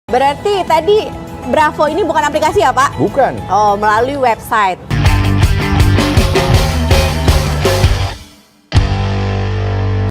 Berarti tadi Bravo ini bukan aplikasi ya, Pak? Bukan. Oh, melalui website.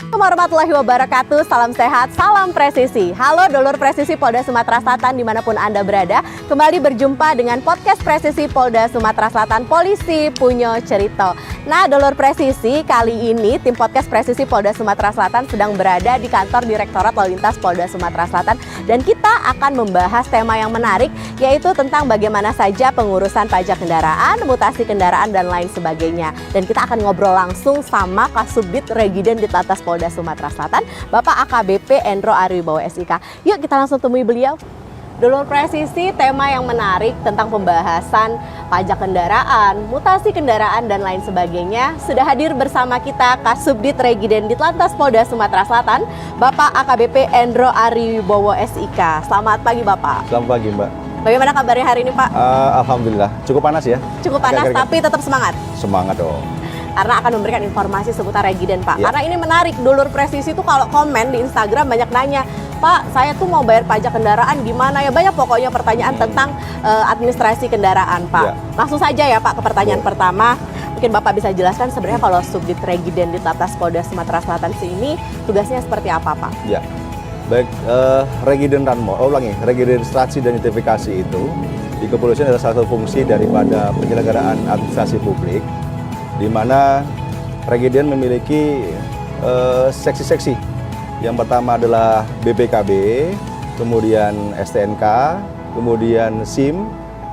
Assalamualaikum warahmatullahi wabarakatuh, salam sehat, salam presisi. Halo Dulur Presisi Polda Sumatera Selatan dimanapun Anda berada. Kembali berjumpa dengan podcast Presisi Polda Sumatera Selatan, Polisi Punyo Cerito. Nah Dulur Presisi, kali ini tim podcast Presisi Polda Sumatera Selatan sedang berada di kantor Direktorat Lalu Lintas Polda Sumatera Selatan. Dan kita akan membahas tema yang menarik, yaitu tentang bagaimana saja pengurusan pajak kendaraan, mutasi kendaraan, dan lain sebagainya. Dan kita akan ngobrol langsung sama Kasubdit Regiden Ditlantas Polda Sumatera Selatan, Bapak AKBP Endro Ariwibowo SIK. Yuk kita langsung temui beliau. Dulur Presisi, tema yang menarik tentang pembahasan pajak kendaraan, mutasi kendaraan, dan lain sebagainya. Sudah hadir bersama kita Kasubdit Regiden Ditlantas Polda Sumatera Selatan, Bapak AKBP Endro Ariwibowo SIK. Selamat pagi Bapak. Selamat pagi Mbak. Bagaimana kabarnya hari ini Pak? Alhamdulillah, cukup panas ya. Cukup panas tapi tetap semangat. Semangat dong. Karena akan memberikan informasi seputar Regiden Pak. Ya. Karena ini menarik, Dulur Presisi itu kalau komen di Instagram banyak nanya, Pak saya tuh mau bayar pajak kendaraan gimana ya? Banyak pokoknya pertanyaan tentang administrasi kendaraan Pak. Ya. Langsung saja ya Pak ke pertanyaan pertama. Mungkin Bapak bisa jelaskan sebenarnya kalau Subdit Regiden Ditlantas Polda Sumatera Selatan sini tugasnya seperti apa Pak? Ya, baik, Regiden registrasi dan identifikasi itu di kepolisian adalah salah satu fungsi daripada penyelenggaraan administrasi publik, di mana Regiden memiliki seksi-seksi. Yang pertama adalah BPKB, kemudian STNK, kemudian SIM,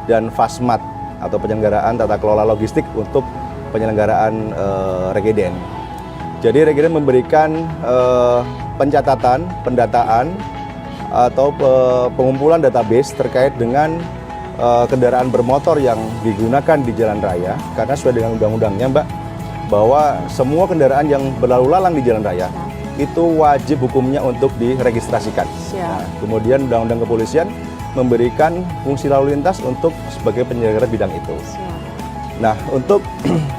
dan FASMAT atau penyelenggaraan tata kelola logistik untuk penyelenggaraan Regiden. Jadi Regiden memberikan pencatatan, pendataan, atau pengumpulan database terkait dengan kendaraan bermotor yang digunakan di jalan raya, karena sesuai dengan undang-undangnya Mbak, bahwa semua kendaraan yang berlalu lalang di jalan raya itu wajib hukumnya untuk diregistrasikan. Nah, kemudian undang-undang kepolisian memberikan fungsi lalu lintas untuk sebagai penyelenggara bidang itu. Nah, untuk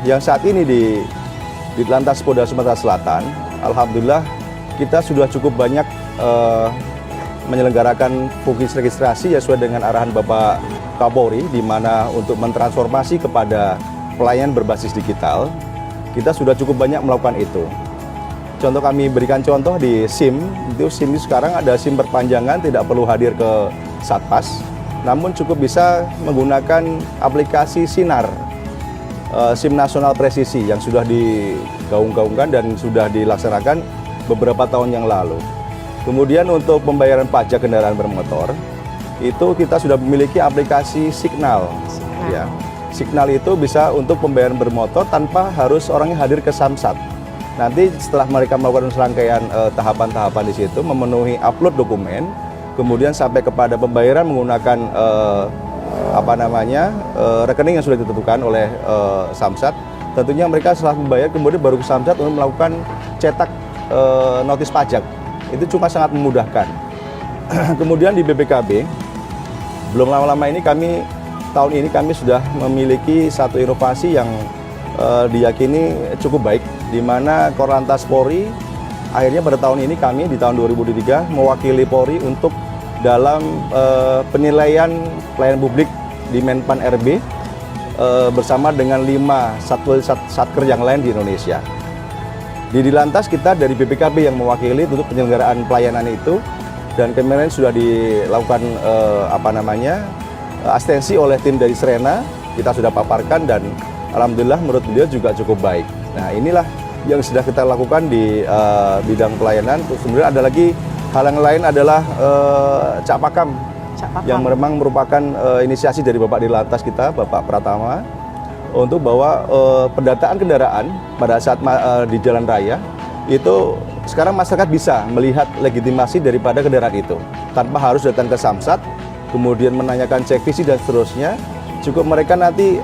yang saat ini di Ditlantas Polda Sumatera Selatan, alhamdulillah kita sudah cukup banyak menyelenggarakan fungsi registrasi ya sesuai dengan arahan Bapak Kapolri, di mana untuk mentransformasi kepada pelayanan berbasis digital, kita sudah cukup banyak melakukan itu. Contoh, kami berikan contoh di SIM, itu SIM ini sekarang ada SIM perpanjangan, tidak perlu hadir ke Satpas, namun cukup bisa menggunakan aplikasi Sinar, SIM Nasional Presisi yang sudah digaung-gaungkan dan sudah dilaksanakan beberapa tahun yang lalu. Kemudian untuk pembayaran pajak kendaraan bermotor, itu kita sudah memiliki aplikasi Signal. Ya. Signal itu bisa untuk pembayaran bermotor tanpa harus orangnya hadir ke Samsat. Nanti setelah mereka melakukan serangkaian tahapan-tahapan di situ, memenuhi upload dokumen, kemudian sampai kepada pembayaran menggunakan rekening yang sudah ditentukan oleh Samsat. Tentunya mereka setelah membayar kemudian baru ke Samsat untuk melakukan cetak notis pajak. Itu cuma sangat memudahkan. Kemudian di BPKB, belum lama-lama ini tahun ini kami sudah memiliki satu inovasi yang diyakini cukup baik, di mana Korlantas Polri akhirnya pada tahun ini kami di tahun 2023 mewakili Polri untuk dalam penilaian pelayanan publik di Menpan RB bersama dengan 5 satuan satker yang lain di Indonesia. Di Ditlantas kita dari BPKB yang mewakili untuk penyelenggaraan pelayanan itu, dan kemarin sudah dilakukan asistensi oleh tim dari Serena, kita sudah paparkan dan alhamdulillah menurut beliau juga cukup baik. Nah inilah yang sudah kita lakukan di bidang pelayanan. Terus kemudian ada lagi hal yang lain adalah Cakpakam, yang memang merupakan inisiasi dari Bapak Ditlantas kita, Bapak Pratama, untuk bahwa pendataan kendaraan pada saat di jalan raya itu sekarang masyarakat bisa melihat legitimasi daripada kendaraan itu tanpa harus datang ke Samsat, kemudian menanyakan cek visi dan seterusnya. Cukup mereka nanti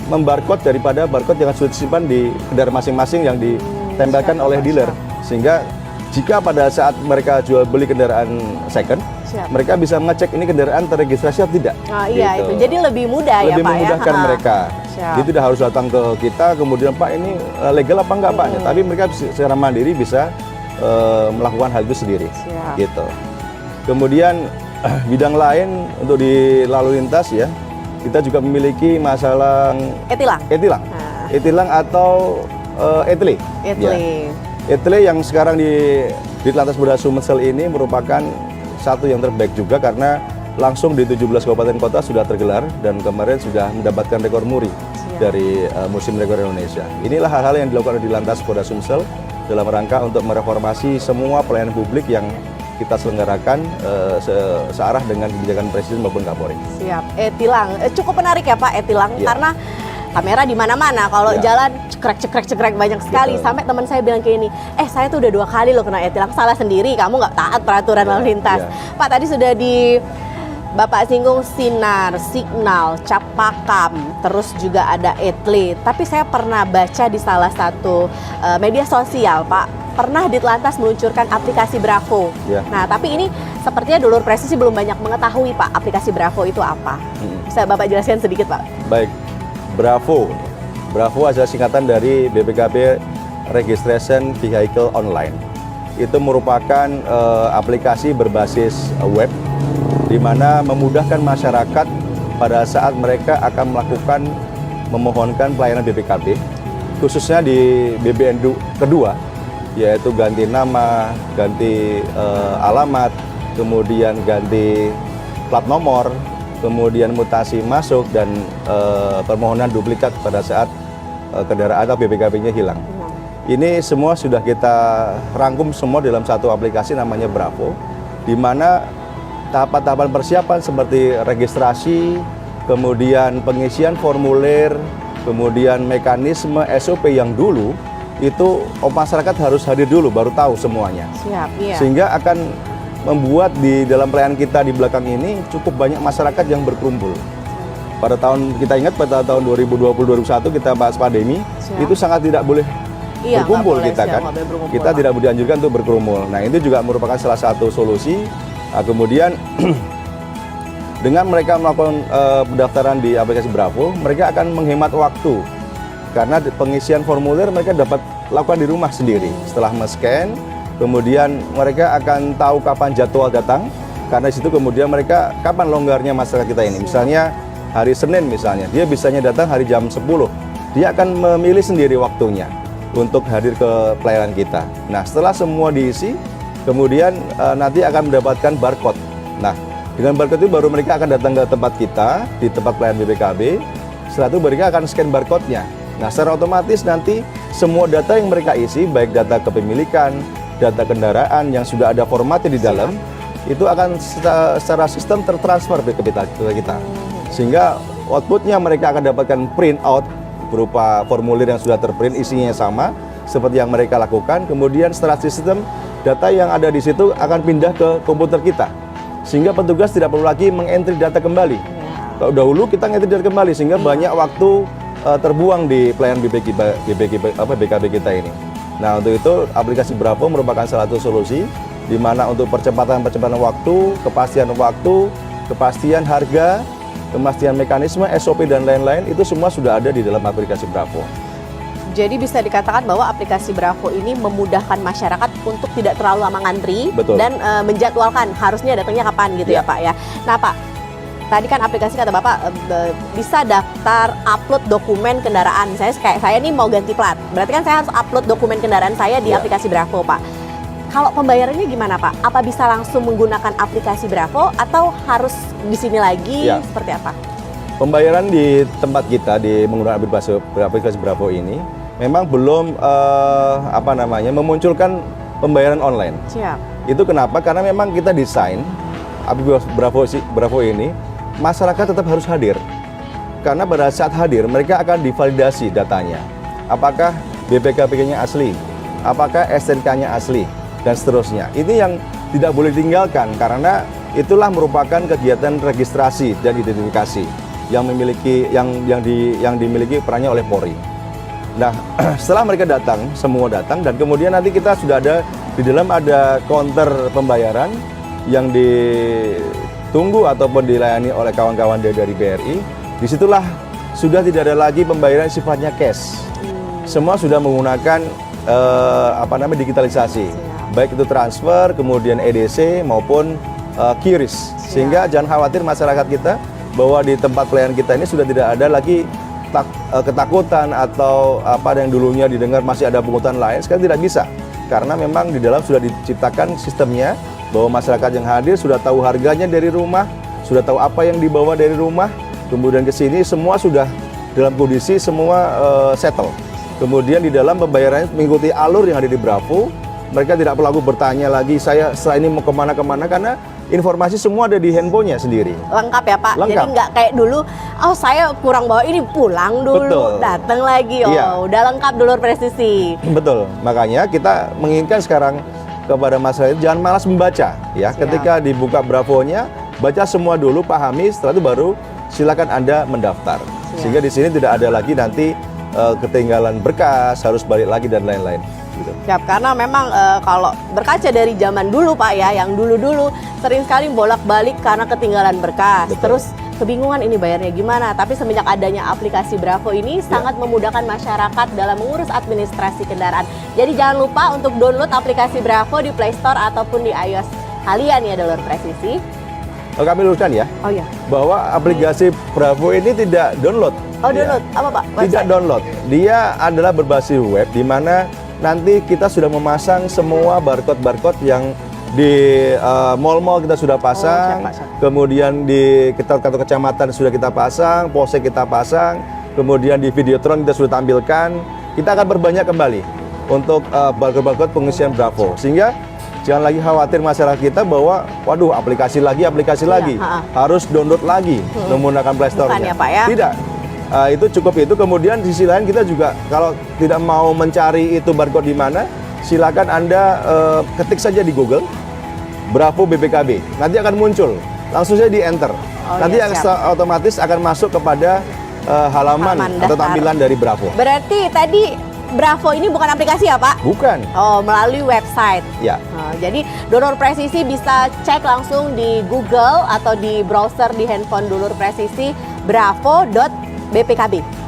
membarcode daripada barcode yang sudah disimpan di kendaraan masing-masing yang ditempelkan oleh dealer, sehingga jika pada saat mereka jual beli kendaraan second, mereka bisa mengecek ini kendaraan terregistrasi atau tidak. Iya, itu jadi lebih mudah ya Pak ya. Lebih memudahkan mereka. Jadi tidak harus datang ke kita kemudian Pak ini legal apa enggak Pak, tapi mereka secara mandiri bisa melakukan hal itu sendiri. Gitu. Kemudian bidang lain untuk di lalu lintas ya, kita juga memiliki masalah E-tilang. e-tilang. E-tilang atau etle. E-tilang. Etle yang sekarang di Ditlantas Polda Sumsel ini merupakan satu yang terbaik juga karena langsung di 17 kabupaten kota sudah tergelar dan kemarin sudah mendapatkan rekor muri dari Museum Rekor Indonesia. Inilah hal-hal yang dilakukan di Ditlantas Polda Sumsel dalam rangka untuk mereformasi semua pelayanan publik yang kita selenggarakan searah dengan kebijakan Presiden maupun Kapolri. Siap. E-tilang cukup menarik ya Pak, e-tilang karena kamera di mana-mana. Kalau jalan cekrek banyak sekali. Betul. Sampai teman saya bilang kayak ini, saya tuh udah 2 kali loh kena e-tilang, salah sendiri, kamu nggak taat peraturan lalu lintas. Pak, tadi sudah di Bapak singgung sinar, signal, cap pakam, terus juga ada etle. Tapi saya pernah baca di salah satu media sosial, Pak, pernah Ditlantas meluncurkan aplikasi Bravo. Nah, tapi ini sepertinya dulur presisi belum banyak mengetahui, Pak, aplikasi Bravo itu apa. Bisa Bapak jelaskan sedikit, Pak? Baik, Bravo. Bravo adalah singkatan dari BPKB Registration Vehicle Online. Itu merupakan aplikasi berbasis web di mana memudahkan masyarakat pada saat mereka akan melakukan memohonkan pelayanan BPKB, khususnya di BBN kedua, yaitu ganti nama, ganti alamat, kemudian ganti plat nomor, kemudian mutasi masuk dan permohonan duplikat pada saat kendaraan atau BPKB-nya hilang. Ini semua sudah kita rangkum semua dalam satu aplikasi namanya Bravo, di mana tahapan-tahapan persiapan seperti registrasi, kemudian pengisian formulir, kemudian mekanisme SOP yang dulu itu masyarakat harus hadir dulu baru tahu semuanya. Siap, iya. Sehingga akan membuat di dalam pelayanan kita di belakang ini cukup banyak masyarakat yang berkumpul. Pada tahun kita ingat pada tahun 2020-2021 kita bahas pandemi, itu sangat tidak boleh berkumpul kita kan. Kita tidak dianjurkan untuk berkerumun. Nah, itu juga merupakan salah satu solusi. Nah, kemudian dengan mereka melakukan pendaftaran di aplikasi Bravo, mereka akan menghemat waktu karena pengisian formulir mereka dapat lakukan di rumah sendiri. Setelah men-scan, kemudian mereka akan tahu kapan jadwal datang, karena di situ kemudian mereka kapan longgarnya masyarakat kita ini. Misalnya hari Senin misalnya, dia bisanya datang hari jam 10. Dia akan memilih sendiri waktunya untuk hadir ke pelayanan kita. Nah, setelah semua diisi, kemudian nanti akan mendapatkan barcode. Nah, dengan barcode itu baru mereka akan datang ke tempat kita, di tempat pelayanan BPKB. Setelah itu mereka akan scan barcode-nya. Nah, secara otomatis nanti semua data yang mereka isi, baik data kepemilikan, data kendaraan yang sudah ada formatnya di dalam, itu akan secara sistem tertransfer ke kita. Sehingga outputnya mereka akan dapatkan print out berupa formulir yang sudah terprint, isinya sama seperti yang mereka lakukan. Kemudian setelah sistem, data yang ada di situ akan pindah ke komputer kita, sehingga petugas tidak perlu lagi mengentry data kembali. Kalau dahulu kita ngentry data kembali, sehingga banyak waktu terbuang di pelayanan BKB kita ini. Nah, untuk itu aplikasi Bravo merupakan salah satu solusi di mana untuk percepatan waktu, kepastian harga, kepastian mekanisme, SOP dan lain-lain itu semua sudah ada di dalam aplikasi Bravo. Jadi bisa dikatakan bahwa aplikasi Bravo ini memudahkan masyarakat untuk tidak terlalu lama ngantri. Betul. Dan menjadwalkan harusnya datangnya kapan gitu ya Pak ya. Nah Pak, tadi kan aplikasi kata Bapak bisa daftar upload dokumen kendaraan. Kayak saya nih mau ganti plat, berarti kan saya harus upload dokumen kendaraan saya di aplikasi Bravo Pak. Kalau pembayarannya gimana Pak? Apa bisa langsung menggunakan aplikasi Bravo atau harus di sini lagi? Seperti apa? Pembayaran di tempat kita di menggunakan aplikasi Bravo ini memang belum memunculkan pembayaran online. Siap. Itu kenapa? Karena memang kita desain aplikasi Bravo ini masyarakat tetap harus hadir. Karena pada saat hadir mereka akan divalidasi datanya. Apakah BPKB-nya asli? Apakah STNK-nya asli? Dan seterusnya. Ini yang tidak boleh ditinggalkan karena itulah merupakan kegiatan registrasi dan identifikasi yang dimiliki perannya oleh Polri. Nah, setelah mereka datang, semua datang dan kemudian nanti kita sudah ada di dalam ada counter pembayaran yang ditunggu ataupun dilayani oleh kawan-kawan dari BRI. Disitulah sudah tidak ada lagi pembayaran sifatnya cash. Semua sudah menggunakan digitalisasi. Baik itu transfer, kemudian EDC maupun QRIS. Sehingga jangan khawatir masyarakat kita bahwa di tempat pelayanan kita ini sudah tidak ada lagi ketakutan atau apa yang dulunya didengar masih ada pungutan lain, sekarang tidak bisa. Karena memang di dalam sudah diciptakan sistemnya bahwa masyarakat yang hadir sudah tahu harganya dari rumah, sudah tahu apa yang dibawa dari rumah, kemudian ke sini semua sudah dalam kondisi semua settle. Kemudian di dalam pembayarannya mengikuti alur yang ada di Bravo, mereka tidak perlu bertanya lagi saya setelah ini mau kemana-kemana karena informasi semua ada di handphonenya sendiri. Lengkap ya Pak? Lengkap. Jadi nggak kayak dulu, oh saya kurang bawa ini, pulang dulu, Betul. datang lagi, oh Iya. udah lengkap dulur presisi. Betul, makanya kita menginginkan sekarang kepada masyarakat jangan malas membaca ya. Ketika dibuka Bravo-nya, baca semua dulu, pahami, setelah itu baru silakan Anda mendaftar. Sehingga di sini tidak ada lagi nanti ketinggalan berkas, harus balik lagi dan lain-lain. Gitu. Siap, karena memang kalau berkaca dari zaman dulu Pak ya, yang dulu-dulu sering sekali bolak-balik karena ketinggalan berkas. Betul. Terus kebingungan ini bayarnya gimana. Tapi semenjak adanya aplikasi Bravo ini sangat memudahkan masyarakat dalam mengurus administrasi kendaraan. Jadi jangan lupa untuk download aplikasi Bravo di Play Store ataupun di iOS kalian ya Dulur Presisi. Kami luruskan ya, Oh iya. bahwa aplikasi Bravo ini tidak download. Oh download, apa Pak? Tidak Website? download. Dia adalah berbasis web di mana nanti kita sudah memasang semua barcode-barcode yang di mall-mall kita sudah pasang, siap, Pak, siap. kemudian di kantor kecamatan sudah kita pasang, polsek kita pasang, kemudian di Videotron kita sudah tampilkan. Kita akan berbanyak kembali untuk barcode-barcode pengisian Bravo. Sehingga jangan lagi khawatir masyarakat kita bahwa waduh aplikasi lagi Iya, harus download lagi menggunakan Play Store-nya. Bukan ya, Pak, ya? Tidak. Itu cukup itu. Kemudian di sisi lain kita juga kalau tidak mau mencari itu barcode di mana, silakan Anda ketik saja di Google Bravo BPKB. Nanti akan muncul. Langsung saja di enter. Nanti iya, siap. otomatis akan masuk kepada halaman atau daftar. tampilan dari Bravo. Berarti tadi Bravo ini bukan aplikasi ya Pak? Bukan. Oh, melalui website. Ya. Nah, jadi Dulur Presisi bisa cek langsung di Google atau di browser di handphone Dulur Presisi bravo.bpkb.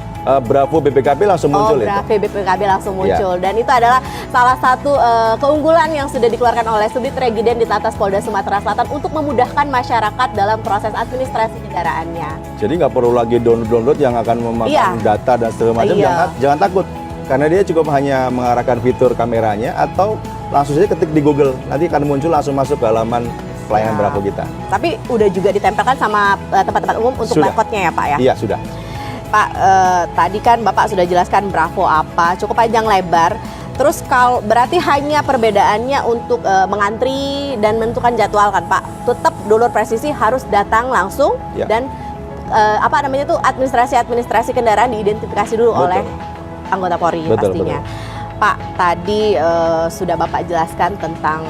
Bravo BPKB langsung muncul itu. Bravo BPKB langsung Ya. muncul. Dan itu adalah salah satu keunggulan yang sudah dikeluarkan oleh Subdit Regiden di Lantas Polda Sumatera Selatan untuk memudahkan masyarakat dalam proses administrasi kendaraannya. Jadi nggak perlu lagi download yang akan memakan Iya. data dan segala macam. Iya. Jangan takut, karena dia cukup hanya mengarahkan fitur kameranya atau langsung saja ketik di Google. Nanti akan muncul langsung masuk ke halaman pelayanan Ya. Bravo kita. Tapi udah juga ditempelkan sama tempat-tempat umum untuk Sudah. barcode-nya ya Pak ya? Iya sudah. Pak, tadi kan Bapak sudah jelaskan Bravo apa, cukup panjang lebar. Terus kalau berarti hanya perbedaannya untuk mengantri dan menentukan jadwal kan Pak? Tetap Dulur Presisi harus datang langsung Ya. dan apa namanya tuh administrasi kendaraan diidentifikasi dulu Betul. oleh anggota Polri Betul, pastinya. Pak, tadi sudah Bapak jelaskan tentang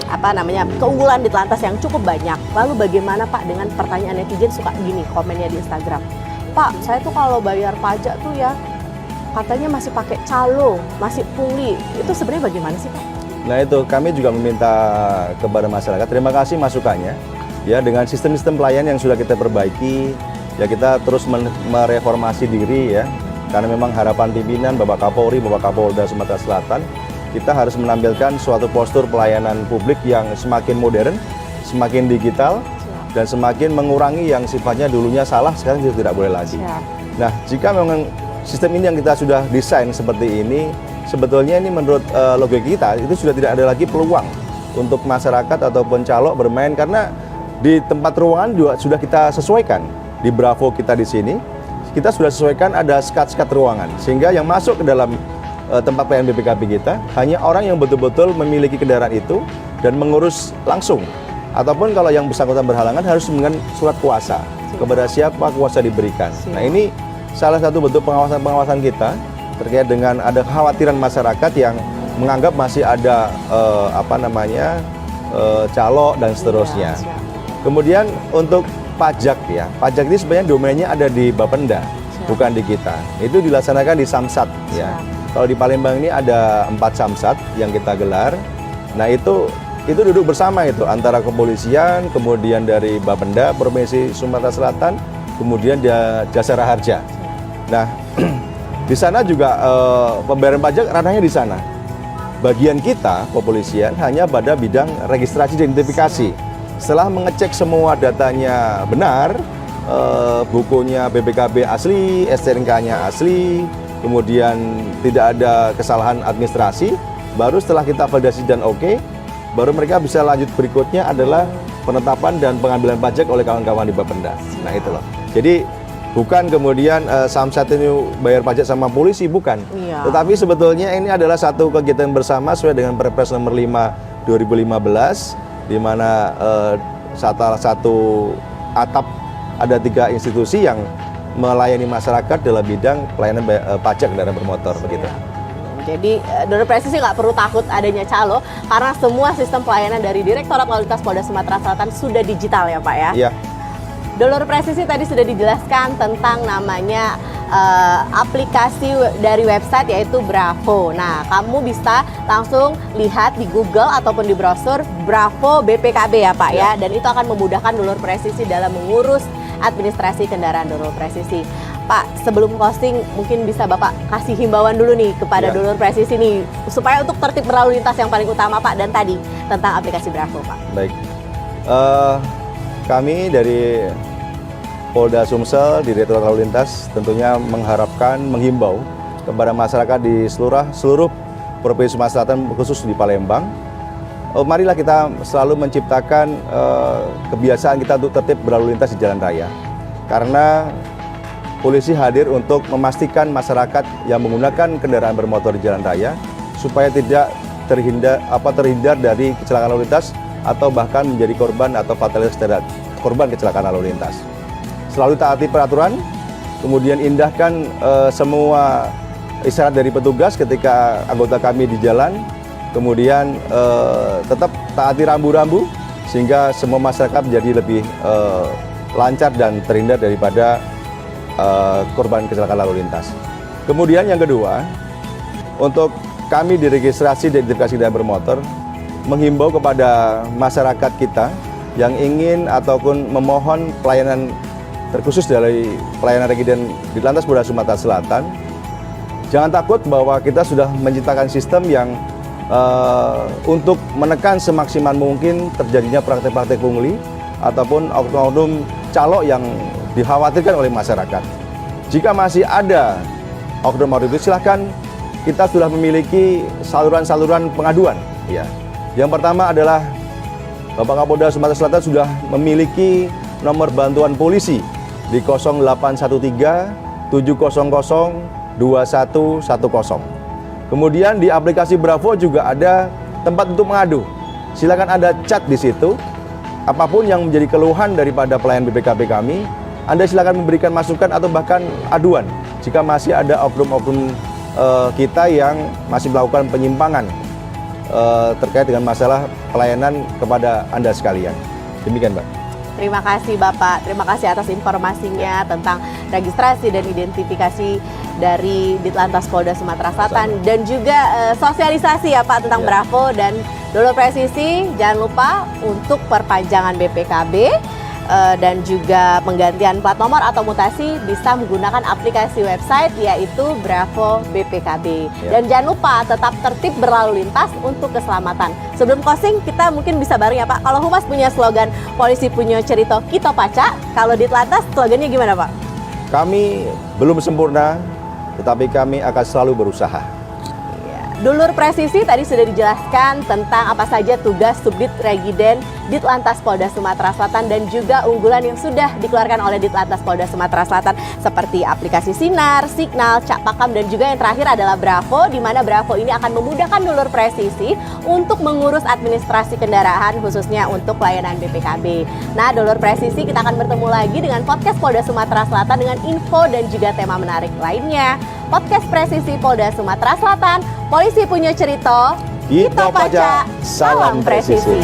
apa namanya keunggulan di Telantas yang cukup banyak. Lalu bagaimana Pak dengan pertanyaan netizen suka gini komennya di Instagram? Pak, saya tuh kalau bayar pajak tuh ya katanya masih pakai calo, masih pungli. Itu sebenarnya bagaimana sih Pak? Nah itu kami juga meminta kepada masyarakat, terima kasih masukannya. Ya dengan sistem-sistem pelayanan yang sudah kita perbaiki, ya kita terus mereformasi diri ya. Karena memang harapan pimpinan Bapak Kapolri, Bapak Kapolda Sumatera Selatan, kita harus menampilkan suatu postur pelayanan publik yang semakin modern, semakin digital, dan semakin mengurangi yang sifatnya dulunya salah, sekarang sudah tidak boleh lagi. Siap. Nah, jika memang sistem ini yang kita sudah desain seperti ini, sebetulnya ini menurut logika kita itu sudah tidak ada lagi peluang untuk masyarakat ataupun calok bermain karena di tempat ruangan juga sudah kita sesuaikan. Di Bravo kita di sini, kita sudah sesuaikan ada skat-skat ruangan sehingga yang masuk ke dalam tempat pelayanan BPKB kita hanya orang yang betul-betul memiliki kendaraan itu dan mengurus langsung. Ataupun kalau yang bersangkutan berhalangan harus dengan surat kuasa kepada siapa kuasa diberikan. Nah ini salah satu bentuk pengawasan kita terkait dengan ada kekhawatiran masyarakat yang menganggap masih ada calok dan seterusnya. Iya, siap. Kemudian untuk pajak ya, pajak ini sebenarnya domainnya ada di Bapenda, bukan di kita. Itu dilaksanakan di Samsat ya. Kalau di Palembang ini ada 4 Samsat yang kita gelar. Nah itu duduk bersama itu antara kepolisian, kemudian dari Bapenda Provinsi Sumatera Selatan, kemudian Jasara Harja. Nah di sana juga pembayaran pajak ranahnya di sana. Bagian kita kepolisian hanya pada bidang registrasi dan identifikasi. Setelah mengecek semua datanya benar, bukunya BPKB asli, STNK-nya asli, kemudian tidak ada kesalahan administrasi, baru setelah kita validasi dan oke, baru mereka bisa lanjut berikutnya adalah penetapan dan pengambilan pajak oleh kawan-kawan di Bapenda. Nah itu loh. Jadi bukan kemudian Samsat ini bayar pajak sama polisi, bukan. Iya. Tetapi sebetulnya ini adalah satu kegiatan bersama sesuai dengan Perpres nomor 5 2015, di mana salah satu atap ada 3 institusi yang melayani masyarakat dalam bidang pelayanan pajak kendaraan bermotor begitu. Jadi Donor Presisi nggak perlu takut adanya calo karena semua sistem pelayanan dari Direktorat Lalu Lintas Polda Sumatera Selatan sudah digital ya Pak ya. Iya. Donor Presisi tadi sudah dijelaskan tentang namanya aplikasi dari website yaitu Bravo. Nah, kamu bisa langsung lihat di Google ataupun di browser Bravo BPKB ya Pak ya. Dan itu akan memudahkan Donor Presisi dalam mengurus administrasi kendaraan Donor Presisi. Pak, sebelum closing mungkin bisa Bapak kasih himbauan dulu nih kepada Donor Presisi nih supaya untuk tertib berlalu lintas yang paling utama Pak, dan tadi tentang aplikasi Bravo Pak. Baik, kami dari Polda Sumsel, Direktorat Lalu Lintas tentunya menghimbau kepada masyarakat di seluruh Provinsi Sumatera Selatan, khusus di Palembang. Marilah kita selalu menciptakan kebiasaan kita untuk tertib berlalu lintas di jalan raya. Karena polisi hadir untuk memastikan masyarakat yang menggunakan kendaraan bermotor di jalan raya supaya tidak terhindar dari kecelakaan lalu lintas atau bahkan menjadi korban atau fatalitas korban kecelakaan lalu lintas. Selalu taati peraturan, kemudian indahkan semua isyarat dari petugas ketika anggota kami di jalan, kemudian tetap taati rambu-rambu sehingga semua masyarakat menjadi lebih lancar dan terhindar daripada korban kecelakaan lalu lintas. Kemudian yang kedua, untuk kami di registrasi dan identifikasi kendaraan bermotor menghimbau kepada masyarakat kita yang ingin ataupun memohon pelayanan terkhusus dari pelayanan regiden Ditlantas Polda Sumatera Selatan, jangan takut bahwa kita sudah menciptakan sistem yang untuk menekan semaksimal mungkin terjadinya praktek-praktek pungli ataupun oknum-oknum calo yang dikhawatirkan oleh masyarakat. Jika masih ada oknum-oknum itu, silahkan, kita sudah memiliki saluran-saluran pengaduan. Ya. Yang pertama adalah Bapak Kapolda Sumatera Selatan sudah memiliki nomor bantuan polisi di 0813 700 2110. Kemudian di aplikasi Bravo juga ada tempat untuk mengadu. Silakan ada chat di situ. Apapun yang menjadi keluhan daripada pelayan BPKB kami, Anda silakan memberikan masukan atau bahkan aduan jika masih ada oknum-oknum kita yang masih melakukan penyimpangan terkait dengan masalah pelayanan kepada Anda sekalian. Demikian, Mbak. Terima kasih Bapak, terima kasih atas informasinya tentang registrasi dan identifikasi dari Ditlantas Polda Sumatera Selatan dan juga sosialisasi ya Pak tentang Bravo dan Donor Presisi. Jangan lupa untuk perpanjangan BPKB dan juga penggantian plat nomor atau mutasi bisa menggunakan aplikasi website yaitu Bravo BPKB. Dan jangan lupa tetap tertib berlalu lintas untuk keselamatan. Sebelum closing kita mungkin bisa bareng ya Pak. Kalau Humas punya slogan polisi punya cerita kita pacak, kalau Ditlantas slogannya gimana Pak? Kami belum sempurna, tetapi kami akan selalu berusaha. Donor Presisi tadi sudah dijelaskan tentang apa saja tugas Subdit Regiden Ditlantas Polda Sumatera Selatan dan juga unggulan yang sudah dikeluarkan oleh Ditlantas Polda Sumatera Selatan seperti aplikasi Sinar, Signal, Cak Pakam dan juga yang terakhir adalah Bravo, di mana Bravo ini akan memudahkan Donor Presisi untuk mengurus administrasi kendaraan khususnya untuk pelayanan BPKB. Nah, Donor Presisi kita akan bertemu lagi dengan podcast Polda Sumatera Selatan dengan info dan juga tema menarik lainnya. Podcast Presisi Polda Sumatera Selatan, polisi punya cerita, kita pajak, salam presisi.